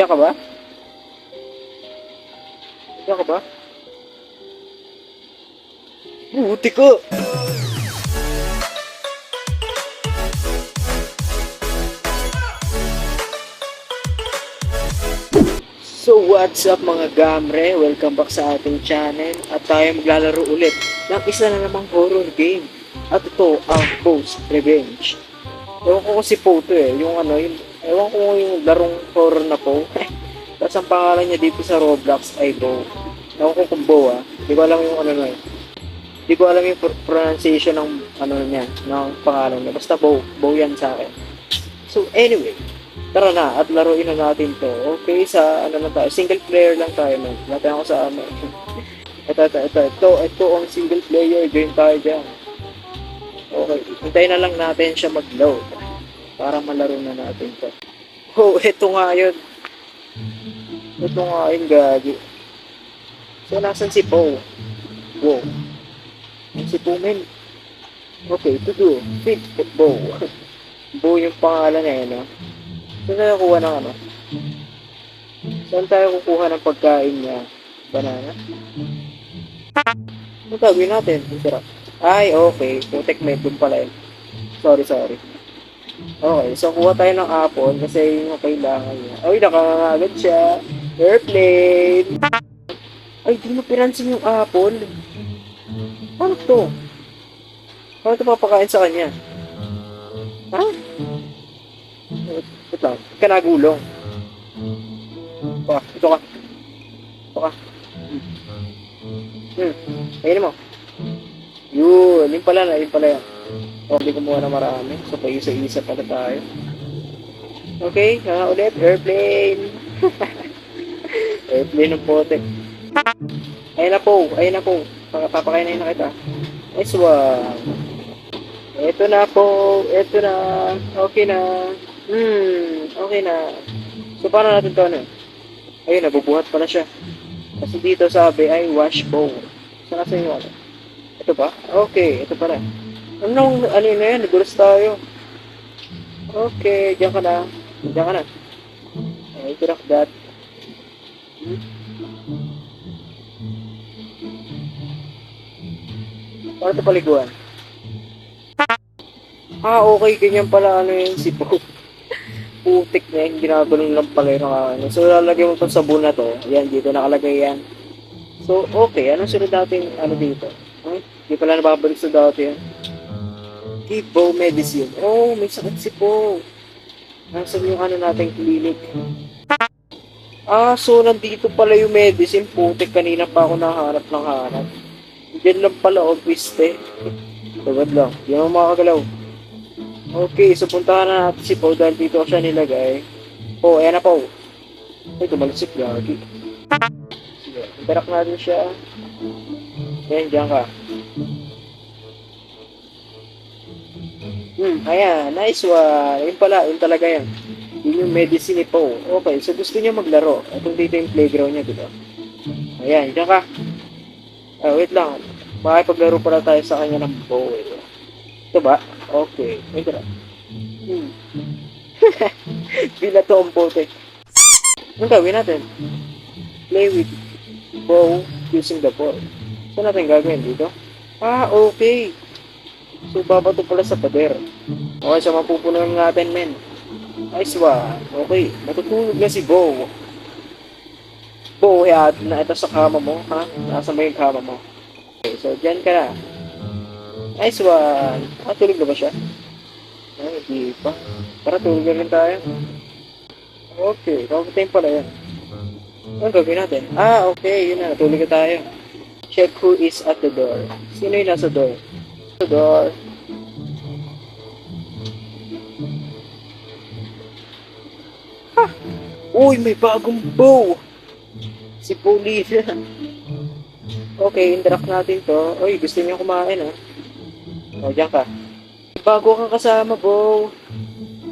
Diyan ka ba? Diyan ka ba? Buti ko! So what's up mga gamre? Welcome back sa ating channel at tayo maglalaro ulit ng isa na namang horror game. At ito ang Ghost Revenge. Ewan ko si Po to ewan ko yung larong horror na Po. Tapos ang pangalan niya dito sa Roblox ay Bo. Ewan ko kung Bo Di ko alam yung Di ko alam yung pronunciation ng niya, ng pangalan niya. Basta Bo yan sa akin. So anyway, tara na at laruin na natin to. Okay, sa tayo, single player lang tayo man. Natin ako sa ito ang single player game tayo dyan. Okay, hintayin na lang natin siya mag-load para malaro na natin to. Oh, ito nga yun. Ito nga yun, gagi. So, nasan si Po? Wow. Si Po, men. Okay, to do. Fit Bo. Bo yung pangalan na yun, Saan tayo kukuha ng Saan tayo kukuha ng pagkain niya? Banana? Ano gagawin natin? Sarap. Ay, okay. Protect medum pala yun. Sorry. Okay, so kuha tayo ng apple kasi yung kailangan niya. Ay, nakangagad siya. Airplane! Ay, di mo pinansin yung apple. Paano to? Paano ito papakain sa kanya? Ha? Ito lang. Ika nagulong. Ito ka. Ayun mo. Yun. Yun pala yan. Hindi kumuha na marami. So, pa-isa-isa pala tayo. Okay. Ulit. Airplane. Airplane ng pote. Ayun na po. Papakainin na kita. Nice one. Ito na po. Ito na. Okay na. Okay na. So, paano natin ito Ayun, nabubuhat pala siya. Kasi dito sabi ay wash bowl. So, nasa yung Ito ba? Okay, ito pala. Ano na yan? Nagulas tayo. Okay, diyan ka na. Okay, correct that. Paano ito paliguan? Okay, ganyan pala yung si Po. Putik na yung ginagulong lang pala yung So, lalagyan mo itong sabon na to. Yan, dito nakalagay yan. So, okay. Anong sunod natin dito? Hindi pala nababalik sa dati yan. Give Bo medicine. Oh, may sakit si Po. Nasaan yung nating clinic? So, nandito pala yung medicine. Putik, kanina pa ako nahanap. Diyan lang pala, piste. Tawad lang. Di mo makakagalaw. Okay, so puntahan na natin si Po dahil dito siya nilagay. Po, ayan na Po. Ay, tumalsik lagi. Sige, interact natin siya. Ayan, diyan ka. Ayan, nice one. Yun talaga yan. Yun yung medicine ni Po. Okay, so gusto niya maglaro. Itong dito yung playground niya, diba? Ayan, diyan ka. Wait lang. Makipaglaro pala tayo sa kanya ng Po. Ito ba? Okay. Wait lang. Bila to ang pote. Anong gawin natin? Play with Bo using the ball. Saan natin gagawin dito? Okay. So, babato pala sa pader. Okay, so mapupunan natin, men. Nice one. Okay. Matutulog na si Bo. Bo, na ito sa kama mo, ha? Nasa may kama mo. Okay, so dyan ka na. Nice one. Tulog na ba siya? Ay, hindi pa. Para tulog na rin tayo. Okay, kapatayin pala yan. Ano gagawin natin? Okay, yun na. Tulog na tayo. Check who is at the door. Sino yung nasa door? Sa door. Uy, may bagong Bo! Si Paulina. Okay, interact natin to. Uy, gusto niya kumain, diyan ka. May bago kang kasama, Bo.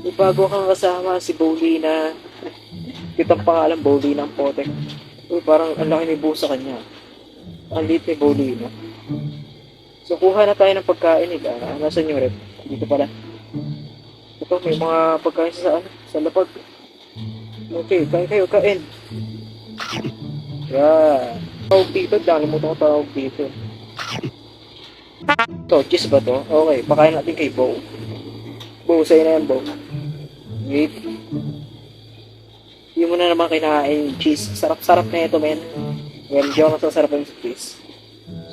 May bago kang kasama, si Paulina. Kitang pangalan, Paulina ang potek. Uy, parang ang laki ni Bo sa kanya. Ang liit ni Paulina. So, kuha na tayo ng pagkain nila. Nasaan yung rep? Dito pala. Ito, may mga pagkain sa lapag. Okay, kain kayo, kain. Yan. Tawag dito, nakalimutan ko tawag dito. Ito, cheese ba to? Okay, pakain natin kay Bo. Bo, sa'yo na yan, Bo. Wait. Hindi mo na naman kinain yung cheese. Sarap-sarap na ito, men. Well, hindi ako nasasarapan sa cheese.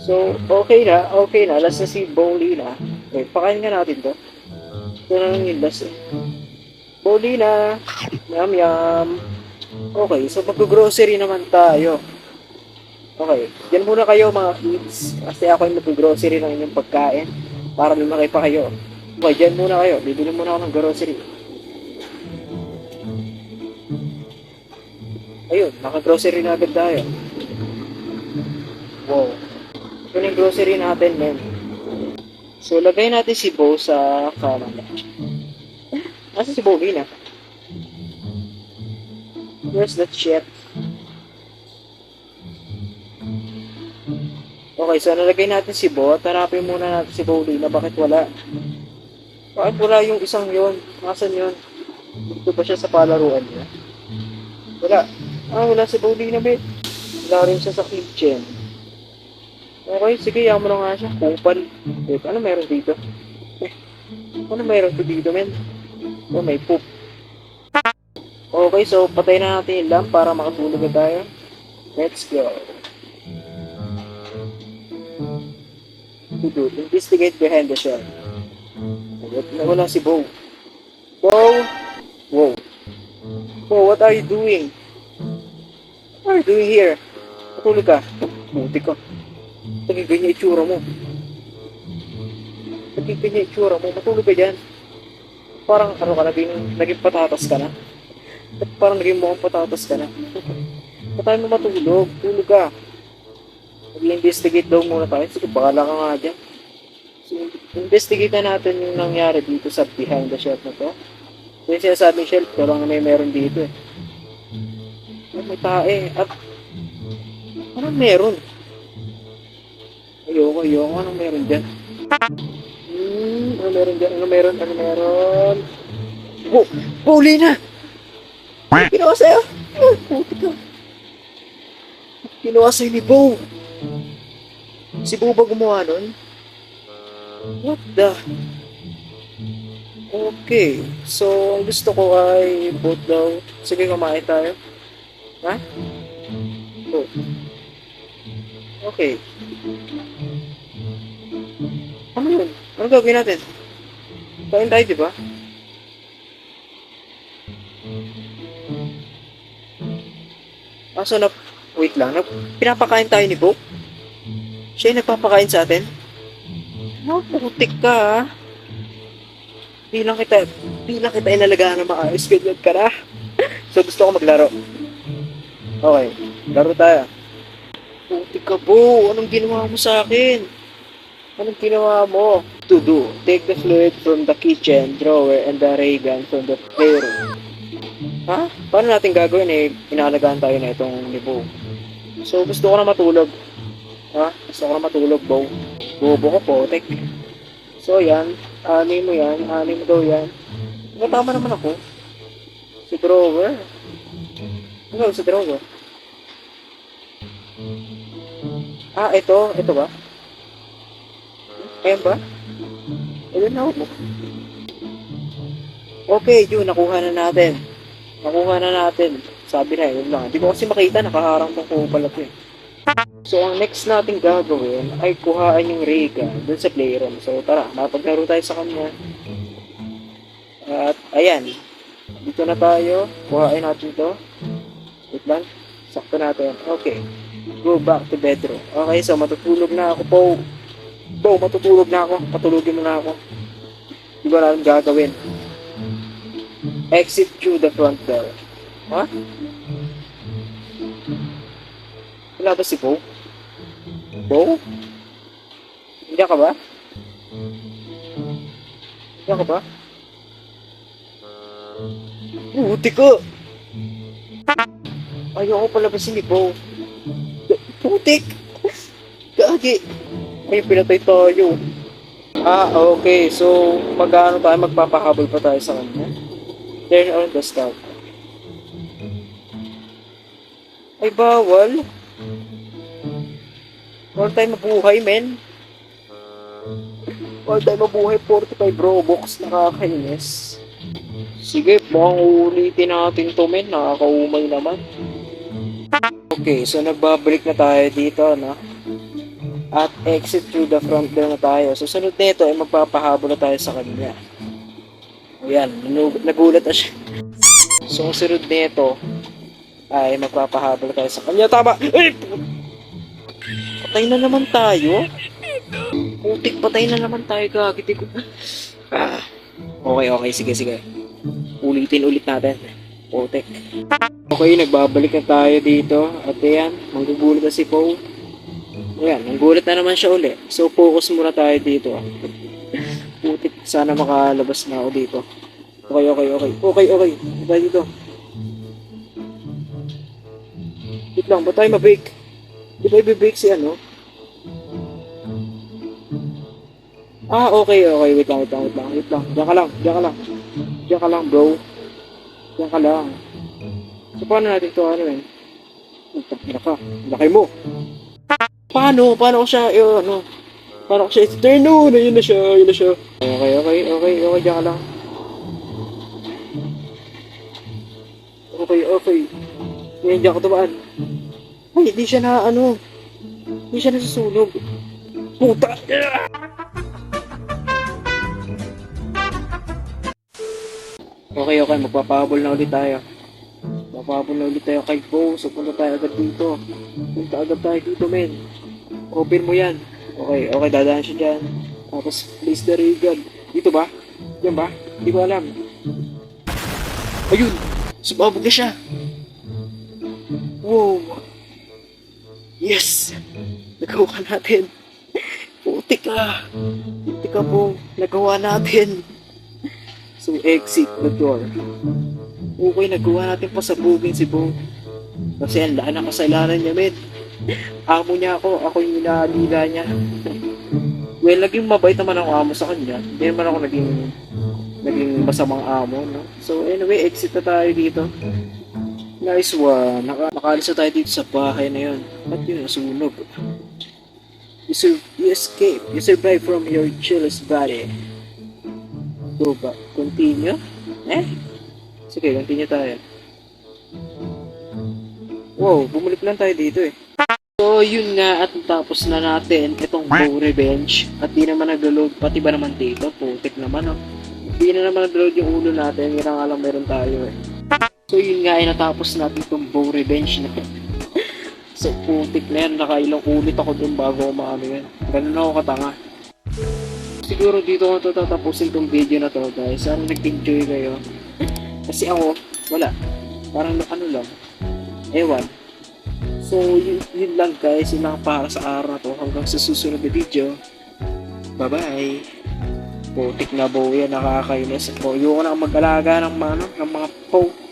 So, okay na, okay na. Last na si Bowly na. Wait, pakain nga natin to. Ito na lang yung last eh. Bowly na. Yum, yum. Okay, so mag-grocery naman tayo. Okay, dyan muna kayo mga kids. Kasi ako yung mag-grocery ng inyong pagkain. Para lumaki pa kayo. Okay, dyan muna kayo. Bibili muna ako ng grocery. Ayun, naka-grocery na agad tayo. Wow. Ito na yung grocery natin, men. So, lagay natin si Bo sa kanan. Asa si Bo, na? Where's that shit? Okay, so nalagay natin si Bo at hanapin muna natin si Bowly na bakit wala. Bakit wala yung isang yon? Nasaan yun? Dito ba siya sa palaruan niya? Wala. Wala si Bowly na bit. Wala rin siya sa kitchen. Okay, sige, yaman mo na nga siya. Kupal. Wait, ano meron dito? Ano meron dito, men? Oh, may poop. Okay, so patay na natin yung lamp para makatulog na tayo. Let's go. To do, investigate behind the shelf. Wala si Bo. Bo! Whoa. Bo, what are you doing? What are you doing here? Matulog ka. Buti ka. Ganyan itsura mo. Ganyan itsura mo. Matulog ka dyan. Parang ano ka, naging patatas ka na. Parang naging mukhang patatas ka na. Patay mo matulog. Tulog ka. Mag-investigate daw muna tayo. Sige, bakala ka nga dyan. So, investigate na natin yung nangyari dito sa behind the shelf na to. So, yung sinasabing shelf, ito lang na may meron dito eh. May tae. At, anong meron? Ayoko. Anong meron dyan? Ano meron? Huli na! Ginawa sa'yo! Puti ka! Ginawa sa'yo ni Bo! Si Bo ba gumawa nun? What the? Okay. So, ang gusto ko ay boat daw. Sige, kumain tayo. Ha? Boat. Okay. Ano yun? Ano gagawin natin? Kain tayo, diba? So wait lang. Pinapakain tayo ni Bo? Siya yung nagpapakain sa atin? Putik ka, ha? Bilang kita inalagaan na maayos, ganyan ka na. So, gusto ko maglaro. Okay, laro tayo. Putik ka, Bo. Anong ginawa mo sa akin? Anong ginawa mo? To do, take the fluid from the kitchen drawer and the ray gun from the playroom. Ha? Paano natin gagawin eh? Inalagaan tayo na itong ni Bo. So, gusto ko na matulog. Ha? Gusto ko na matulog, Bo. Bobo ko, potek. So, yan. Ani mo daw yan. Tama naman ako. Si drawer. Ano sa drawer? Ito. Ito ba? Ayan ba? Ayan na ako. Okay, yun. Nakuha na natin. Sabi na yun lang. Hindi ko kasi makita. Nakaharang ko pala ito eh. So, ang next natin gagawin ay kuhaan yung ray gun dun sa playroom. So, tara. Mapaglaro tayo sa kanya. At, ayan. Dito na tayo. Kuhain natin to. Wait lang. Sakto natin. Okay. Go back to bedroom. Okay, so matutulog na ako po. Bo, matutulog na ako. Patulogin mo na ako. Di ba natin gagawin? Exit through the front door. Ha? Wala ba si Bo? Bo? Hindi ka ba? Buti ko! Ayoko palabasin ni Bo. Putik! Gagi! Ay, pinatay tayo. Okay. So, magpapahabol pa tayo sa kanya. Turn on the stove. Ay, bawal. All time mabuhay, men. All time mabuhay, 45 Robux. Nakakainis. Sige, mukhang ulitin natin to, men. Nakakaumay naman. Okay, so nagbabalik na tayo dito, no? At exit through the front door na tayo. So, sunod nito ay magpapahabol na tayo sa kanya. Ayan, nagulat na siya. So, ang sunod nito ay magpapahabol na tayo sa kanya. Tama! Ay! Patay na naman tayo? Putik, patay na naman tayo, gagiti ko. Okay, sige. Ulitin ulit natin. Putik. Okay, nagbabalik na tayo dito. At ayan, manggugulat na si Poe. Ayan, manggulat na naman siya uli. So, focus muna tayo dito. Putik, sana makalabas na ako dito. Okay. Tayo dito. Wait lang, ba't tayo mabake? Di ba i-bake si ano? Okay. Wait lang. Diyan ka lang, bro. Diyan ka lang. So, paano natin ito, ano yun? Laki mo. Paano ko siya, paano ko siya i-turn? No, yun na siya. Okay, diyan ka lang. Okay. Ngayon, diyan ka tumaan. Ay, hindi siya nasusunog. Puta! Okay, magpapahabol na ulit tayo. Kay Bo. So, punta tayo agad dito. Men. Open mo yan. Okay, dadaan siya dyan. Tapos, place the ray gun. Dito ba? Yan ba? Hindi ko alam. Ayun! Sumabog na siya! Wow! Yes! Nagawa natin! Putik ka po! Nagawa natin! So, exit the door. Okay, nagawa natin pasabugin si Bo. Kasi ang laan ang kasalanan niya, men. Amo niya ako yung inaalila niya. Well, naging mabait naman ang amo sa kanya. Hindi naman ako naging masamang amo, no? So, anyway, exit na tayo dito. Nice one. Nakaalis na tayo dito sa bahay na yun. Ba't yun nasunog? You escape. You survive from your chillest body. So ba? Continue? Sige, continue tayo. Wow, bumalik lang tayo dito eh. So, yun nga, at tapos na natin itong Bow Revenge. At di naman nag-load, pati ba naman dito? Putik naman, oh. Di na naman nag-load yung ulo natin, yun ang alam meron tayo eh. So, yun nga, ay natapos natin itong Bow Revenge na. So, putik na yan, nakailang ulit ako dun bago ako maano yan. Ganun ako katanga. Siguro dito ko ito tatapusin itong video na to, guys. Sana nag-enjoy kayo. Kasi ako, wala. Parang ano lang. Ewan. So, yun lang guys. Yun lang para sa araw na to. Hanggang sa susunod na video. Bye-bye. Putik na Bow yan. Nakakainis. Ayoko na mag-alaga ng mga Poe.